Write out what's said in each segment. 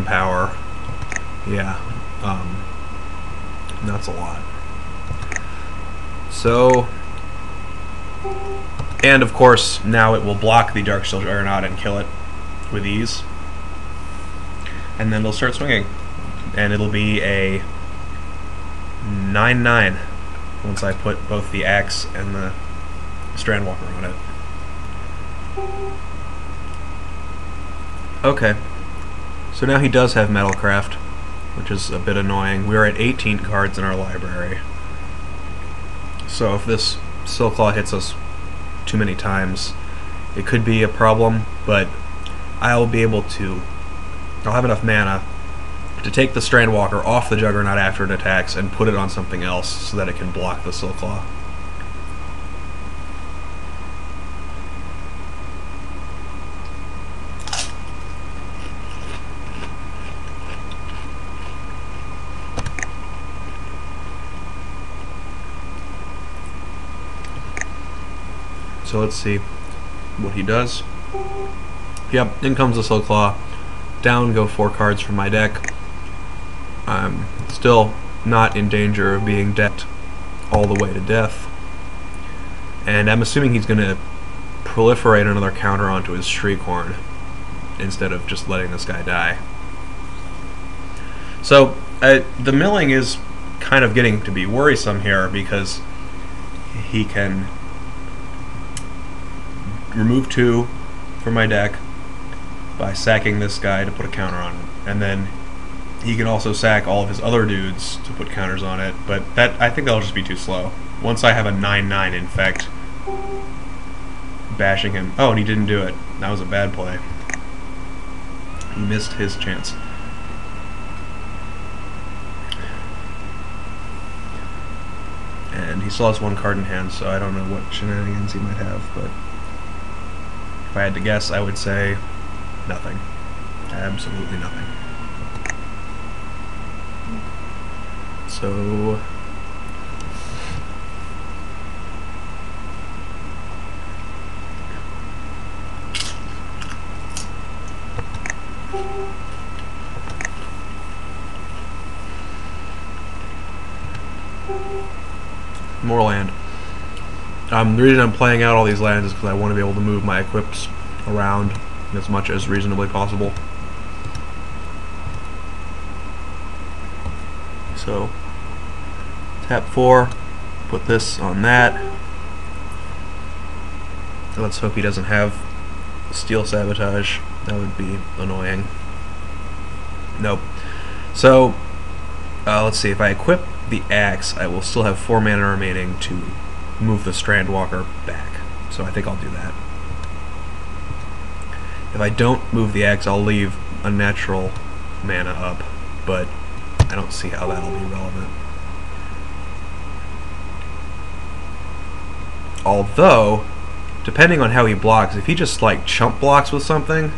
in power. Yeah, that's a lot. So, and of course, now it will block the Darksteel Juggernaut and kill it with ease. And then it'll start swinging. And it'll be a 9/9 once I put both the axe and the Strandwalker on it. Okay, so now he does have Metalcraft, which is a bit annoying. We're at 18 cards in our library. So if this Silklaw hits us too many times, it could be a problem, but I'll be able to... I'll have enough mana to take the Strandwalker off the Juggernaut after it attacks and put it on something else so that it can block the Silklaw. So let's see what he does. Yep, in comes the Silklaw. Down go 4 cards from my deck. I'm still not in danger of being decked all the way to death. And I'm assuming he's going to proliferate another counter onto his Shriekhorn instead of just letting this guy die. So the milling is kind of getting to be worrisome here because he can remove 2 from my deck by sacking this guy to put a counter on it, and then he can also sack all of his other dudes to put counters on it, but that, I think that'll just be too slow. Once I have a 9/9 infect bashing him... Oh, and he didn't do it. That was a bad play. He missed his chance. And he still has 1 card in hand, so I don't know what shenanigans he might have, but if I had to guess, I would say nothing. Absolutely nothing. So... more land. The reason I'm playing out all these lands is because I want to be able to move my equips around as much as reasonably possible. So, tap 4, put this on that. Let's hope he doesn't have Steel Sabotage. That would be annoying. Nope. So, let's see, if I equip the axe, I will still have 4 mana remaining to move the Strandwalker back. So I think I'll do that. If I don't move the axe, I'll leave Unnatural mana up, but I don't see how that'll be relevant. Although, depending on how he blocks, if he just like chump blocks with something,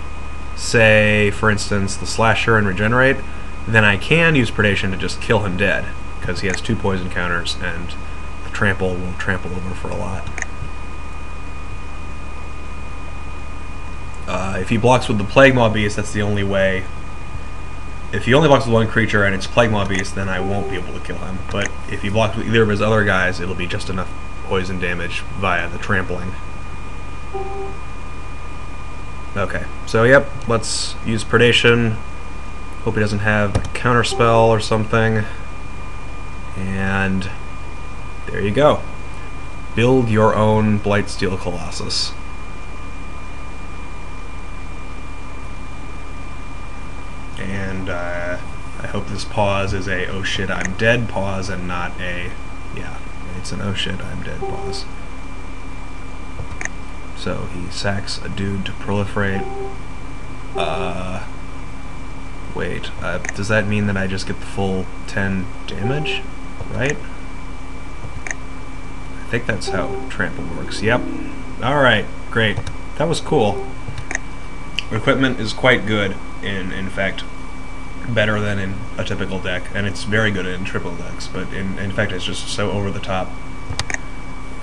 say for instance the Slasher and Regenerate, then I can use Predation to just kill him dead, because he has 2 poison counters and the Trample will trample over for a lot. If he blocks with the Plague Maw Beast, that's the only way. If he only blocks with 1 creature and it's Plague Maw Beast, then I won't be able to kill him. But if he blocks with either of his other guys, it'll be just enough poison damage via the trampling. Okay, so yep, let's use Predation. Hope he doesn't have a counterspell or something. And there you go. Build your own Blightsteel Colossus. And I hope this pause is a oh shit I'm dead pause and not a, yeah, it's an oh shit I'm dead pause. So he sacks a dude to proliferate. Wait, does that mean that I just get the full 10 damage? Right? I think that's how Trample works. Yep. Alright, great. That was cool. Equipment is quite good in fact, better than in a typical deck, and it's very good in triple decks, but in fact it's just so over the top.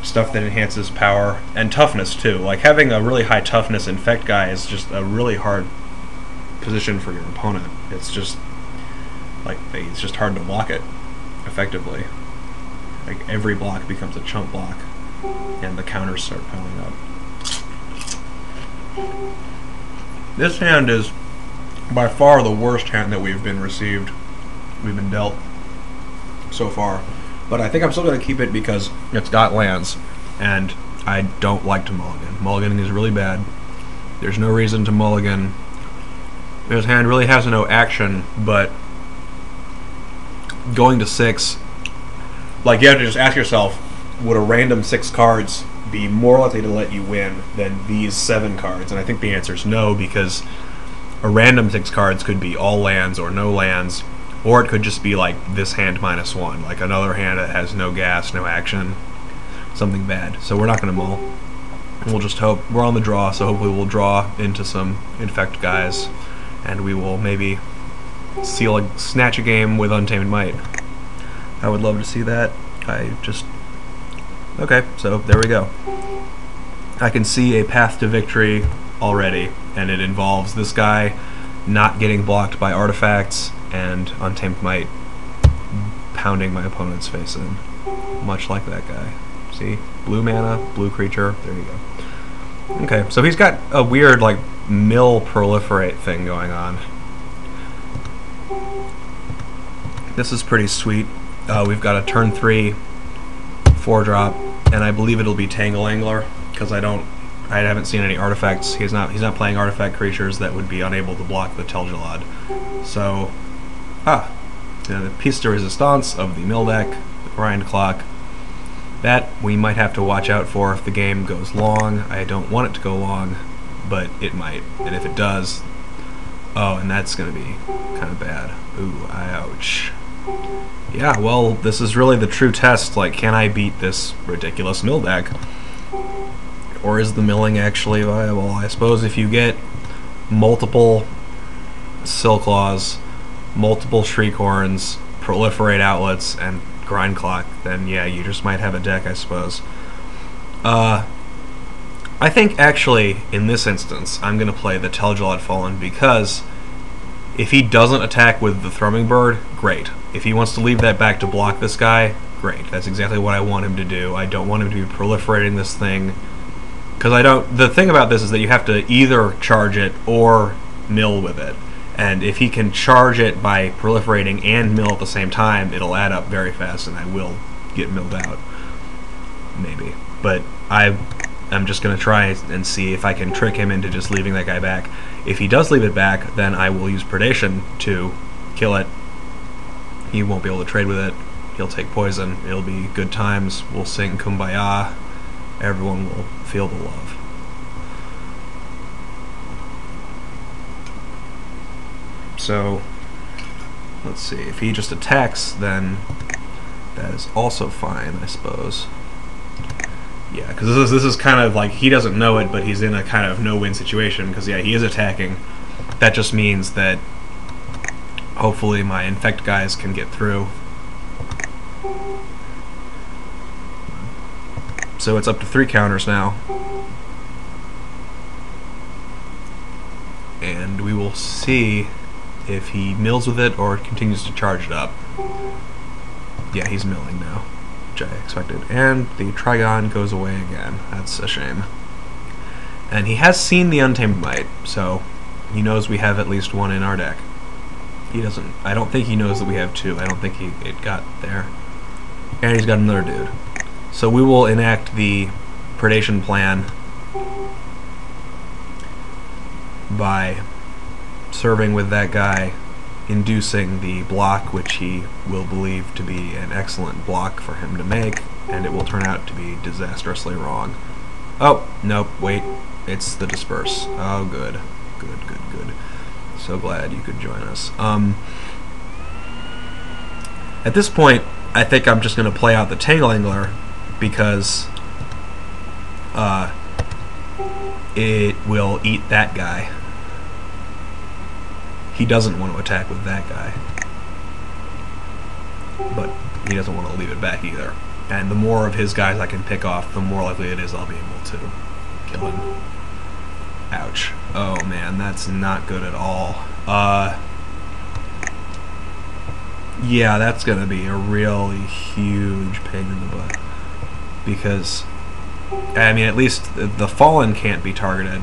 Stuff that enhances power and toughness too. Like having a really high toughness infect guy is just a really hard position for your opponent. It's just like it's just hard to block it effectively. Like every block becomes a chump block, and the counters start piling up. This hand is by far the worst hand that we've been dealt so far. But I think I'm still going to keep it because it's got lands, and I don't like to mulligan. Mulliganing is really bad. There's no reason to mulligan. This hand really has no action, but going to 6, like you have to just ask yourself, would a random 6 cards be more likely to let you win than these 7 cards? And I think the answer is no, because a random 6 cards could be all lands or no lands, or it could just be like this hand -1, like another hand that has no gas, no action, something bad. So we're not going to mull. We'll just hope. We're on the draw, so hopefully we'll draw into some infect guys, and we will maybe snatch a game with Untamed Might. I would love to see that. Okay, so there we go. I can see a path to victory already, and it involves this guy not getting blocked by artifacts and Untamed Might pounding my opponent's face in, much like that guy. See? Blue mana, blue creature, there you go. Okay, so he's got a weird, like, mill proliferate thing going on. This is pretty sweet. We've got a turn 3 4-drop, and I believe it'll be Tangle Angler, because I haven't seen any artifacts. He's not playing artifact creatures that would be unable to block the Tel'Gelad. So, the piece de resistance of the mill deck, the grind clock. That we might have to watch out for if the game goes long. I don't want it to go long, but it might. And if it does, oh, and that's going to be kind of bad. Ooh, ouch. Yeah, well, this is really the true test. Like, can I beat this ridiculous mill deck? Or is the milling actually viable? I suppose if you get multiple Silclaws, multiple Shriekhorns, proliferate outlets, and grind clock, then yeah, you just might have a deck, I suppose. I think actually, in this instance, I'm going to play the Tel'Gelad Fallen, because if he doesn't attack with the Thrumming Bird, great. If he wants to leave that back to block this guy, great. That's exactly what I want him to do. I don't want him to be proliferating this thing, because the thing about this is that you have to either charge it or mill with it. And if he can charge it by proliferating and mill at the same time, it'll add up very fast, and I will get milled out. Maybe. But I'm just going to try and see if I can trick him into just leaving that guy back. If he does leave it back, then I will use Predation to kill it. He won't be able to trade with it. He'll take poison. It'll be good times. We'll sing Kumbaya. Everyone will feel the love. So, let's see. If he just attacks, then that is also fine, I suppose. Yeah, because this is kind of like, he doesn't know it, but he's in a kind of no-win situation, because yeah, he is attacking. That just means that hopefully my infect guys can get through. So it's up to 3 counters now. And we will see if he mills with it or continues to charge it up. Yeah, he's milling now, which I expected. And the Trigon goes away again. That's a shame. And he has seen the Untamed Might, so he knows we have at least 1 in our deck. He doesn't. I don't think he knows that we have 2. I don't think it got there. And he's got another dude. So we will enact the predation plan by serving with that guy, inducing the block, which he will believe to be an excellent block for him to make, and it will turn out to be disastrously wrong. Oh, nope, wait, it's the disperse. Oh, good. Good, good, good. So glad you could join us. At this point, I think I'm just going to play out the Tangle Angler, because it will eat that guy. He doesn't want to attack with that guy, but he doesn't want to leave it back either. And the more of his guys I can pick off, the more likely it is I'll be able to kill him. Ouch. Oh man, that's not good at all. Yeah, that's gonna be a really huge pain in the butt. Because, I mean, at least the Fallen can't be targeted,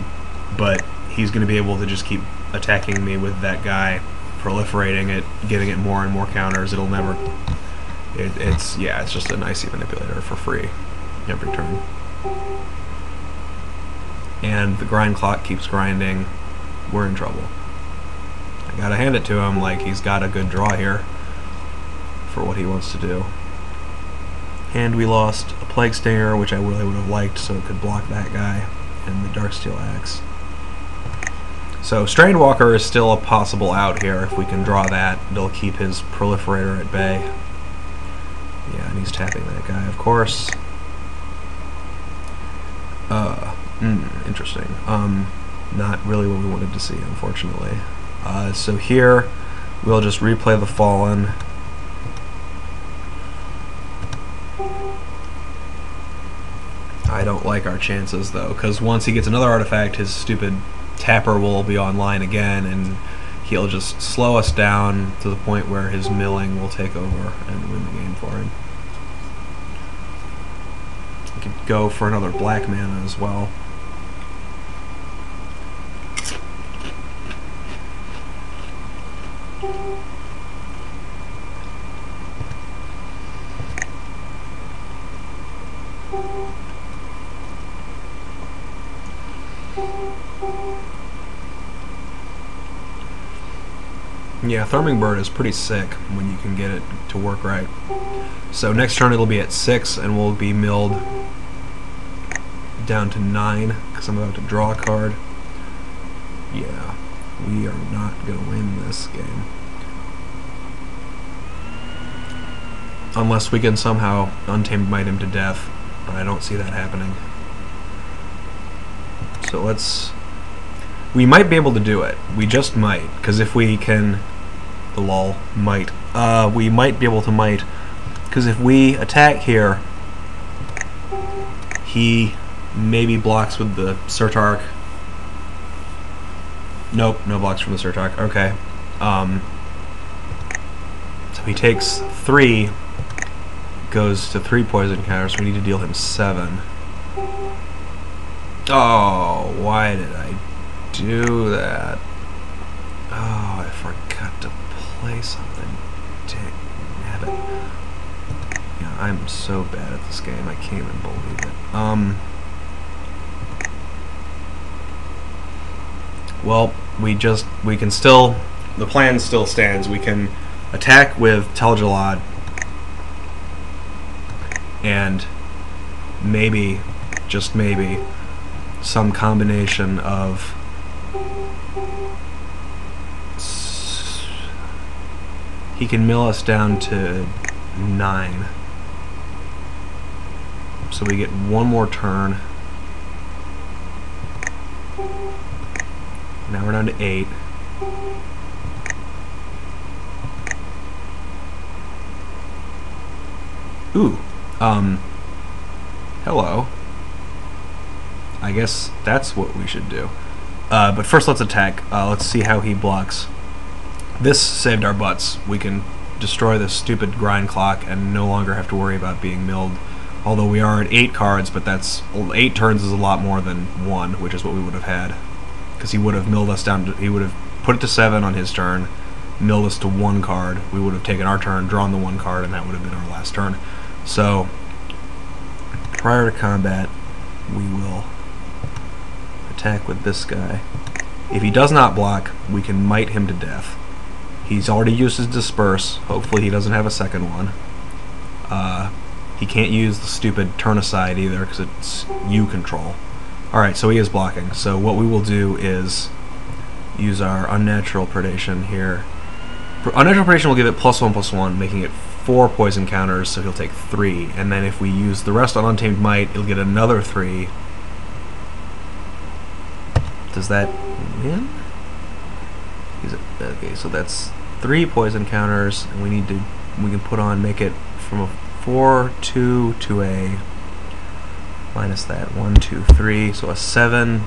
but he's gonna be able to just keep attacking me with that guy, proliferating it, giving it more and more counters. It'll never... it's just an icy manipulator for free every turn. And the grind clock keeps grinding. We're in trouble. I gotta hand it to him, like, he's got a good draw here for what he wants to do. And we lost a Plague Stinger, which I really would have liked, so it could block that guy, and the Darksteel Axe. So Strained Walker is still a possible out here. If we can draw that, it'll keep his Proliferator at bay. Yeah, and he's tapping that guy, of course. Interesting. Not really what we wanted to see, unfortunately. So here, we'll just replay the Fallen. I don't like our chances, though, because once he gets another artifact, his stupid Tapper will be online again, and he'll just slow us down to the point where his milling will take over and win the game for him. We could go for another black mana as well. Yeah, Therming Bird is pretty sick when you can get it to work right. So next turn it'll be at 6, and we'll be milled down to 9, because I'm about to draw a card. Yeah, we are not going to win this game. Unless we can somehow Untamed Might him to death, but I don't see that happening. So let's... we might be able to do it. We just might, because if we can... lol, might. We might be able to might, because if we attack here, he maybe blocks with the Surtark. Nope, no blocks from the Surtark. Okay. So he takes 3, goes to 3 poison counters, so we need to deal him 7. Oh, why did I do that? Oh, I forgot to play something. Dang nabbit. Yeah, I'm so bad at this game, I can't even believe it. Well, we can still, the plan still stands. We can attack with Tel'Jalad, and maybe, just maybe, some combination of he can mill us down to 9. So we get one more turn. Now we're down to 8. Ooh. Hello. I guess that's what we should do. But first let's attack. Let's see how he blocks. This saved our butts. We can destroy this stupid grind clock and no longer have to worry about being milled. Although we are at 8 cards, but that's 8 turns is a lot more than 1, which is what we would have had. Because he would have milled us down to, he would have put it to 7 on his turn, milled us to 1 card. We would have taken our turn, drawn the 1 card, and that would have been our last turn. So, prior to combat, we will attack with this guy. If he does not block, we can might him to death. He's already used his Disperse. Hopefully he doesn't have a second one. He can't use the stupid turn aside either because it's you control. Alright, so he is blocking. So what we will do is use our Unnatural Predation here. Unnatural Predation will give it +1/+1, making it 4 poison counters, so he'll take 3. And then if we use the rest on Untamed Might, he'll get another 3. Does that win? Okay, so that's 3 poison counters, and we can put on, make it from a 4/2 to a minus that 1, 2, 3, so a 7